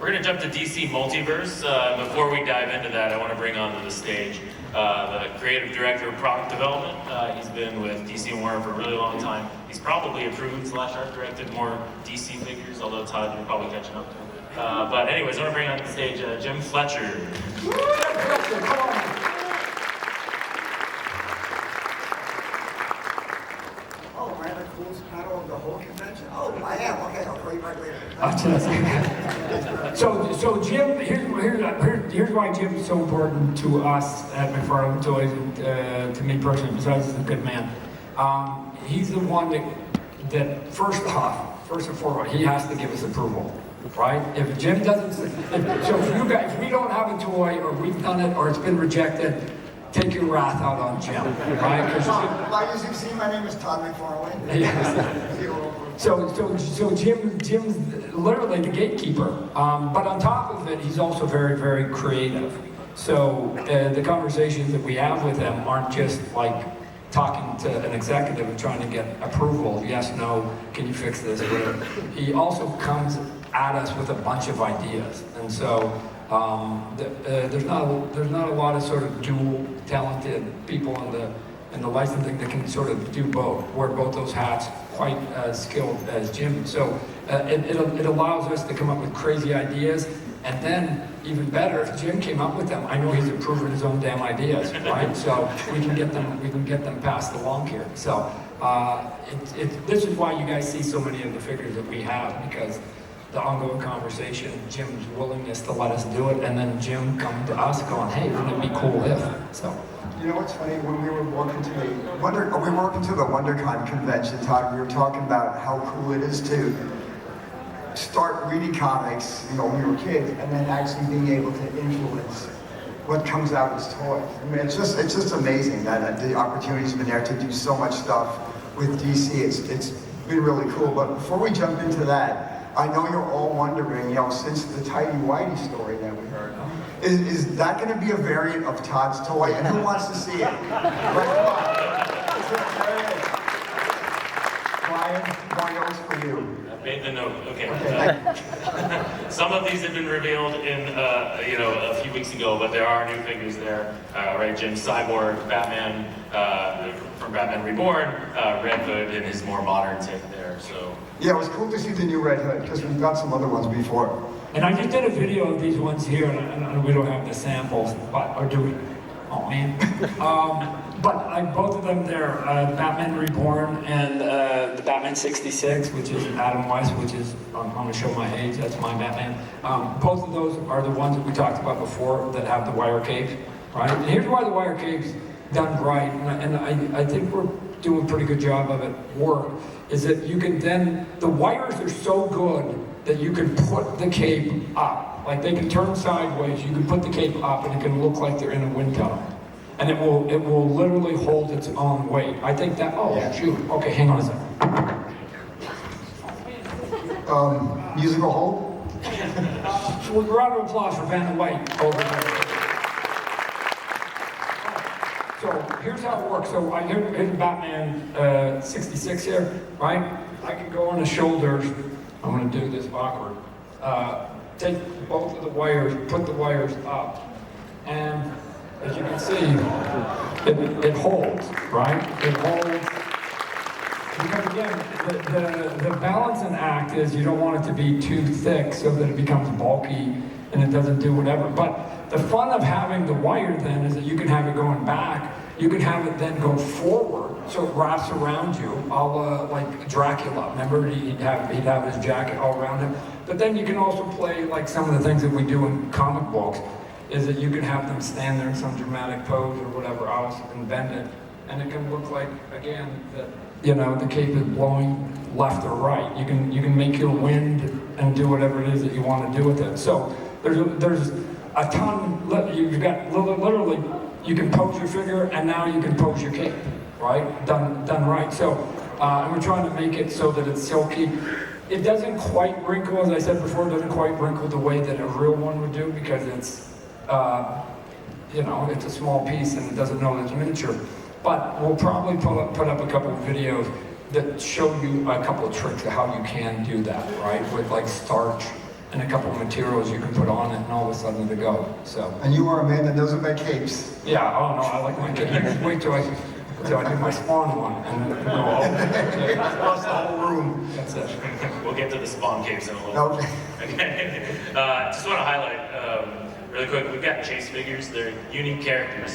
We're going to jump to DC Multiverse. Before we dive into that, I want to bring onto the stage the creative director of product development. He's been with DC and Warner for a really long time. He's probably approved / art directed more DC figures, although Todd, you're probably catching up to him. But anyways, I want to bring onto the stage Jim Fletcher. Oh, I am the coolest panel of the whole convention. Oh, I am. Okay, I'll call you back later. So Jim, here's why Jim is so important to us at McFarlane Toys, and to me personally, besides he's a good man. He's the one that first and foremost, he has to give us approval, right? If Jim doesn't, so if you guys, if we don't have a toy, or we've done it, or it's been rejected, take your wrath out on Jim, right? Like as you've seen, my name is Todd McFarlane. Yes. So Jim's literally the gatekeeper. But on top of it, he's also very, very creative. So the conversations that we have with him aren't just like talking to an executive and trying to get approval. Yes, no, can you fix this? Whatever. He also comes at us with a bunch of ideas, and so there's not a lot of sort of dual talented people in the licensing that can sort of do both, wear both those hats, quite as skilled as Jim. So it allows us to come up with crazy ideas, and then even better, if Jim came up with them, I know he's approving his own damn ideas, right? So we can get them passed along here. So this is why you guys see so many of the figures that we have, because the ongoing conversation, Jim's willingness to let us do it, and then Jim coming to us going, hey, wouldn't it be cool if? So. You know what's funny? When we were walking to the WonderCon convention, Todd, we were talking about how cool it is to start reading comics, you know, when we were kids, and then actually being able to influence what comes out as toys. I mean, it's just amazing that the opportunity's been there to do so much stuff with DC. It's been really cool. But before we jump into that, I know you're all wondering, you know, since the Tidy Whitey story that we heard, is that going to be a variant of Todd's toy? And who wants to see it? Right, come on. There it is. Brian, notes for you. I made the note. Okay. Some of these have been revealed in, a few weeks ago, but there are new figures there. Right, Jim, Cyborg, Batman, from Batman Reborn, Red Hood, and his more modern take there. So. Yeah, it was cool to see the new Red Hood, because we've got some other ones before. And I just did a video of these ones here, and we don't have the samples, or do we? Oh man. But both of them there, Batman Reborn and the Batman 66, which is Adam West, which is, I'm going to show my age, that's my Batman. Both of those are the ones that we talked about before that have the wire cape, right? And here's why the wire cape's done right, and I think we're doing a pretty good job of it is that you can then, the wires are so good that you can put the cape up. Like they can turn sideways, you can put the cape up and it can look like they're in a wind tunnel. And it will literally hold its own weight. I think that, shoot, okay, hang on a second. Musical hold? Well, round of applause for Vanna White over there. So here's how it works. So here's Batman 66 here, right? I can go on the shoulders. I'm going to do this awkward. Take both of the wires, put the wires up, and as you can see, it holds, right? It holds. Because again, the balancing act is you don't want it to be too thick so that it becomes bulky and it doesn't do whatever. But the fun of having the wire then is that you can have it going back. You can have it then go forward, so it wraps around you, a la like Dracula. Remember, he'd have his jacket all around him. But then you can also play like some of the things that we do in comic books, is that you can have them stand there in some dramatic pose or whatever else and bend it, and it can look like, again, that the cape is blowing left or right. You can make your wind and do whatever it is that you want to do with it. So there's a ton. You've got literally. You can pose your figure, and now you can pose your cape, right? Done right. So, and we're trying to make it so that it's silky. It doesn't quite wrinkle, as I said before, it doesn't quite wrinkle the way that a real one would do, because it's, it's a small piece and it doesn't know that it's miniature. But we'll probably put up a couple of videos that show you a couple of tricks of how you can do that, right? With like starch and a couple of materials you can put on it, and all of a sudden they go. So. And you are a man that doesn't make capes. Yeah. Oh no, I like my capes. Wait till I do my Spawn one, and then go. Across the whole room. That's it. We'll get to the Spawn capes in a little bit. Okay. Just want to highlight really quick, we've got chase figures. They're unique characters.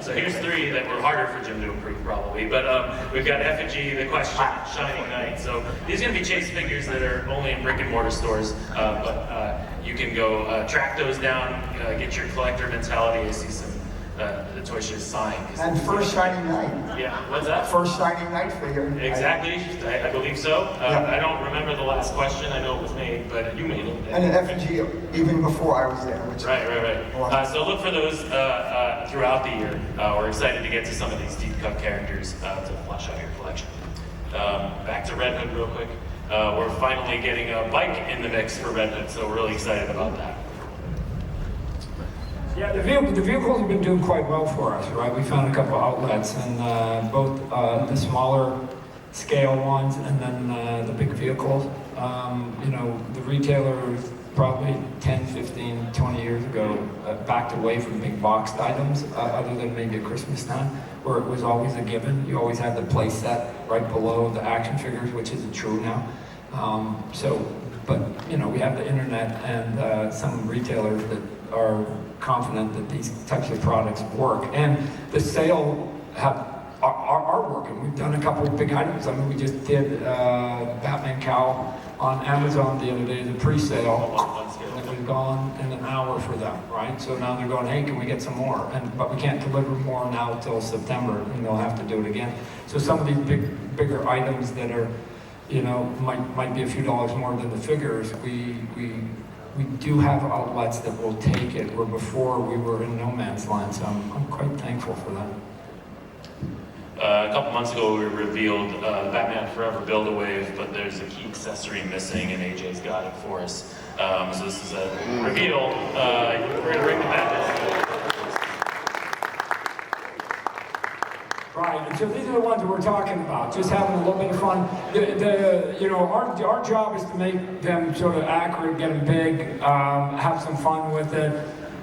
So here's three that were harder for Jim to improve probably. But we've got Effigy, The Question, Shining Knight. So these are going to be chase figures that are only in brick and mortar stores. But you can go track those down, get your collector mentality. I see some the Toy Shiz sign. And first Shining Knight. Yeah, what's that? First Shining Knight figure. Exactly, I believe so. Yeah. I don't remember the last question. I know it was made, but you made it. And an effigy even before I was there. Which Right. So look for those throughout the year. We're excited to get to some of these deep cut characters to flesh out your collection. Back to Red Hood real quick. We're finally getting a bike in the mix for Red Hood, so we're really excited about that. Yeah, the vehicles have been doing quite well for us, right? We found a couple outlets, and both the smaller scale ones and then the big vehicles. You know, the retailers probably 10, 15, 20 years ago backed away from big boxed items, other than maybe at Christmas time, where it was always a given. You always had the play set right below the action figures, which isn't true now. But you know, we have the internet and some retailers that are confident that these types of products work, and the sale are working. We've done a couple of big items. I mean, we just did Batman cowl on Amazon the other day, the pre-sale. It was gone in an hour for them, right? So now they're going, hey, can we get some more? But we can't deliver more now till September, and they'll have to do it again. So some of these bigger items that are, you know, might be a few dollars more than the figures, we do have outlets that will take it, where before we were in no man's land, so I'm quite thankful for that. A couple months ago, we revealed Batman Forever Build-A-Wave, but there's a key accessory missing, and AJ's got it for us. So this is a reveal. We're going to bring the Batman. Right, and so these are the ones that we're talking about, just having a little bit of fun. You know, our job is to make them sort of accurate, get them big, have some fun with it,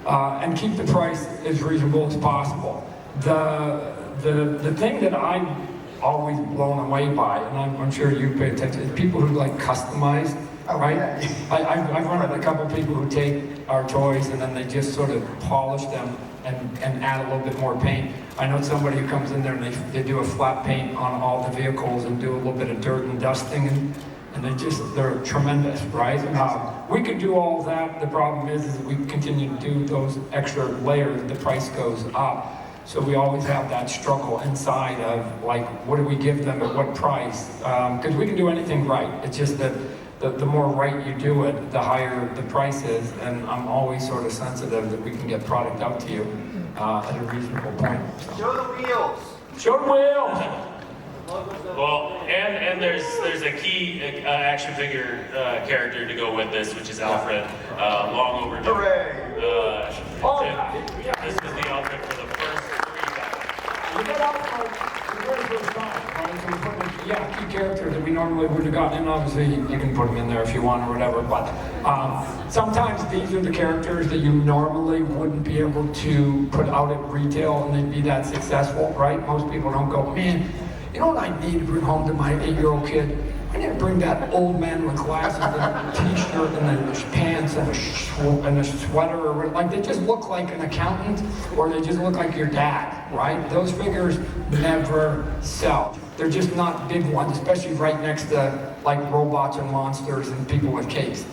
and keep the price as reasonable as possible. The thing that I'm always blown away by, and I'm sure you pay attention, is people who like customize, right? Yeah. I've run into a couple of people who take our toys and then they just sort of polish them and add a little bit more paint. I know somebody who comes in there and they do a flat paint on all the vehicles and do a little bit of dirt and dusting, and they're tremendous, right? We could do all that. The problem is that we continue to do those extra layers, the price goes up. So we always have that struggle inside of, like, what do we give them at what price? Because we can do anything right. It's just that the more right you do it, the higher the price is, and I'm always sort of sensitive that we can get product out to you at a reasonable point. So. Show the wheels. Show the wheels! Well, and there's a key action figure character to go with this, which is Alfred. Long overdue. Hooray! This is the outfit for the first three Batman. We got Alfred the very first time, right? So we put key characters that we normally wouldn't have gotten in. Obviously, you can put them in there if you want or whatever, but sometimes these are the characters that you normally wouldn't be able to put out at retail and they'd be that successful, right? Most people don't go, man, you know what I need to bring home to my 8-year-old kid? I need to bring that old man with glasses and a t-shirt and the pants and a sweater, or like they just look like an accountant, or they just look like your dad, right? Those figures never sell. They're just not big ones, especially right next to like robots and monsters and people with capes.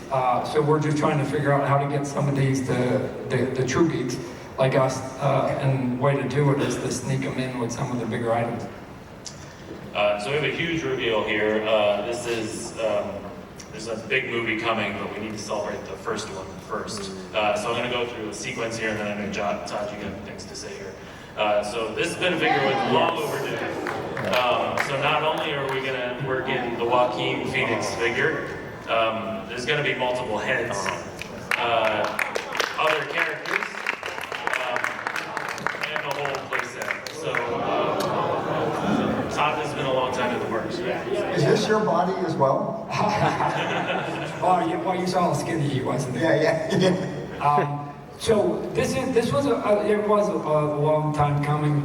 So we're just trying to figure out how to get some of these to the true geeks like us, and the way to do it is to sneak them in with some of the bigger items. So we have a huge reveal here. There's a big movie coming, but we need to celebrate the first one first. So I'm going to go through a sequence here, and then I know Todd, you got things to say here. So this has been a figure with long overdue. So not only are we going to work in the Joaquin Phoenix figure, there's going to be multiple heads, other characters, and the whole playset. So Todd has been a long time in the works. Is this your body as well? Oh Well, you saw how skinny he was in there. Yeah. So this was a long time coming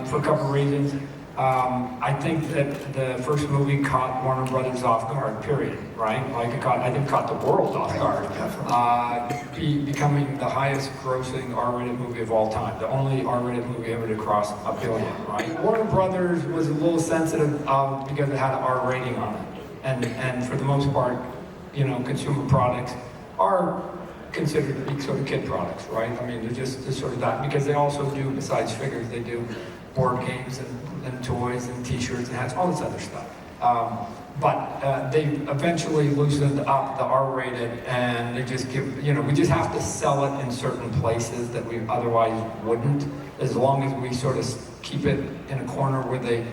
for a couple of reasons. I think that the first movie caught Warner Brothers off guard, period, right? Like I think it caught the world off guard. Becoming the highest grossing R-rated movie of all time. The only R-rated movie ever to cross $1 billion, right? Warner Brothers was a little sensitive because it had an R rating on it. And for the most part, you know, consumer products are considered to be sort of kid products, right? I mean, they're sort of that, because they also do, besides figures, they do board games and toys and t-shirts and hats, all this other stuff. But they eventually loosened up the R-rated, and they just give, you know, we just have to sell it in certain places that we otherwise wouldn't, as long as we sort of keep it in a corner where the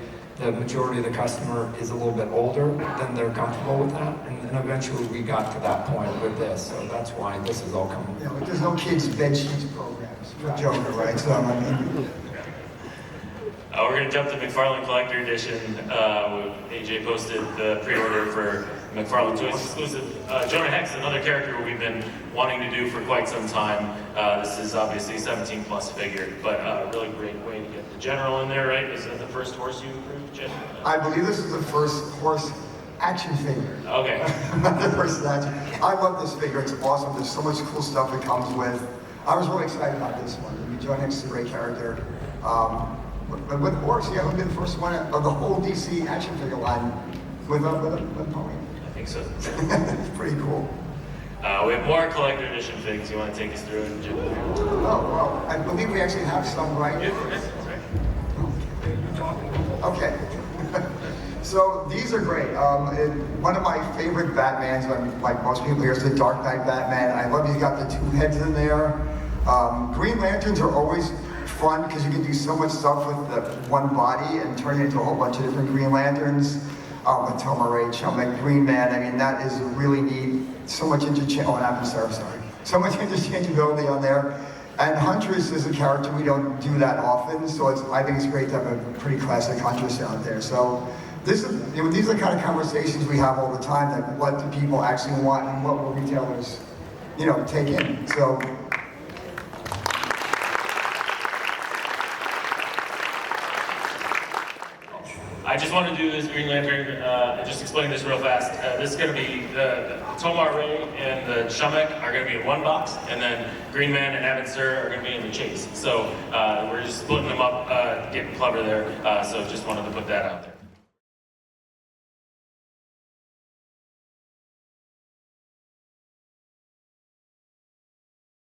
majority of the customer is a little bit older, then they're comfortable with that. And eventually we got to that point with this, so that's why this is all coming. You know, like there's no kids' bed sheets programs for Joker, right? So, I mean, We're going to jump to McFarlane Collector Edition. AJ posted the pre-order for McFarlane Toys exclusive. Jonah Hex, another character we've been wanting to do for quite some time. This is obviously a 17 plus figure, but a really great way to get the General in there, right? Is that the first horse you approved, Jim? I believe this is the first horse action figure. Okay. Not the first action. I love this figure. It's awesome. There's so much cool stuff it comes with. I was really excited about this one. I mean, Jonah Hex is a great character. But with horse, yeah, he'll be the first one of the whole DC action figure line with a pony. I think so. It's pretty cool. We have more collector edition figs. You want to take us through it, Jim? Oh, well, I believe we actually have some right here. That's right. Okay. So these are great. One of my favorite Batmans, like most people here, is the Dark Knight Batman. I love he's got the two heads in there. Green Lanterns are always fun because you can do so much stuff with the one body and turn it into a whole bunch of different Green Lanterns. With Toma Ray, Green Man, I mean, that is really neat. So much So much interchangeability on there. And Huntress is a character we don't do that often, so I think it's great to have a pretty classic Huntress out there. So these are the kind of conversations we have all the time, that what do people actually want and what will retailers, take in. So. I just want to do this Green Lantern, and just explain this real fast. This is going to be, the Tomar Ray and the Shamek are going to be in one box, and then Green Man and Abin Sur are going to be in the chase. So we're just splitting them up, getting clever there, so just wanted to put that out there.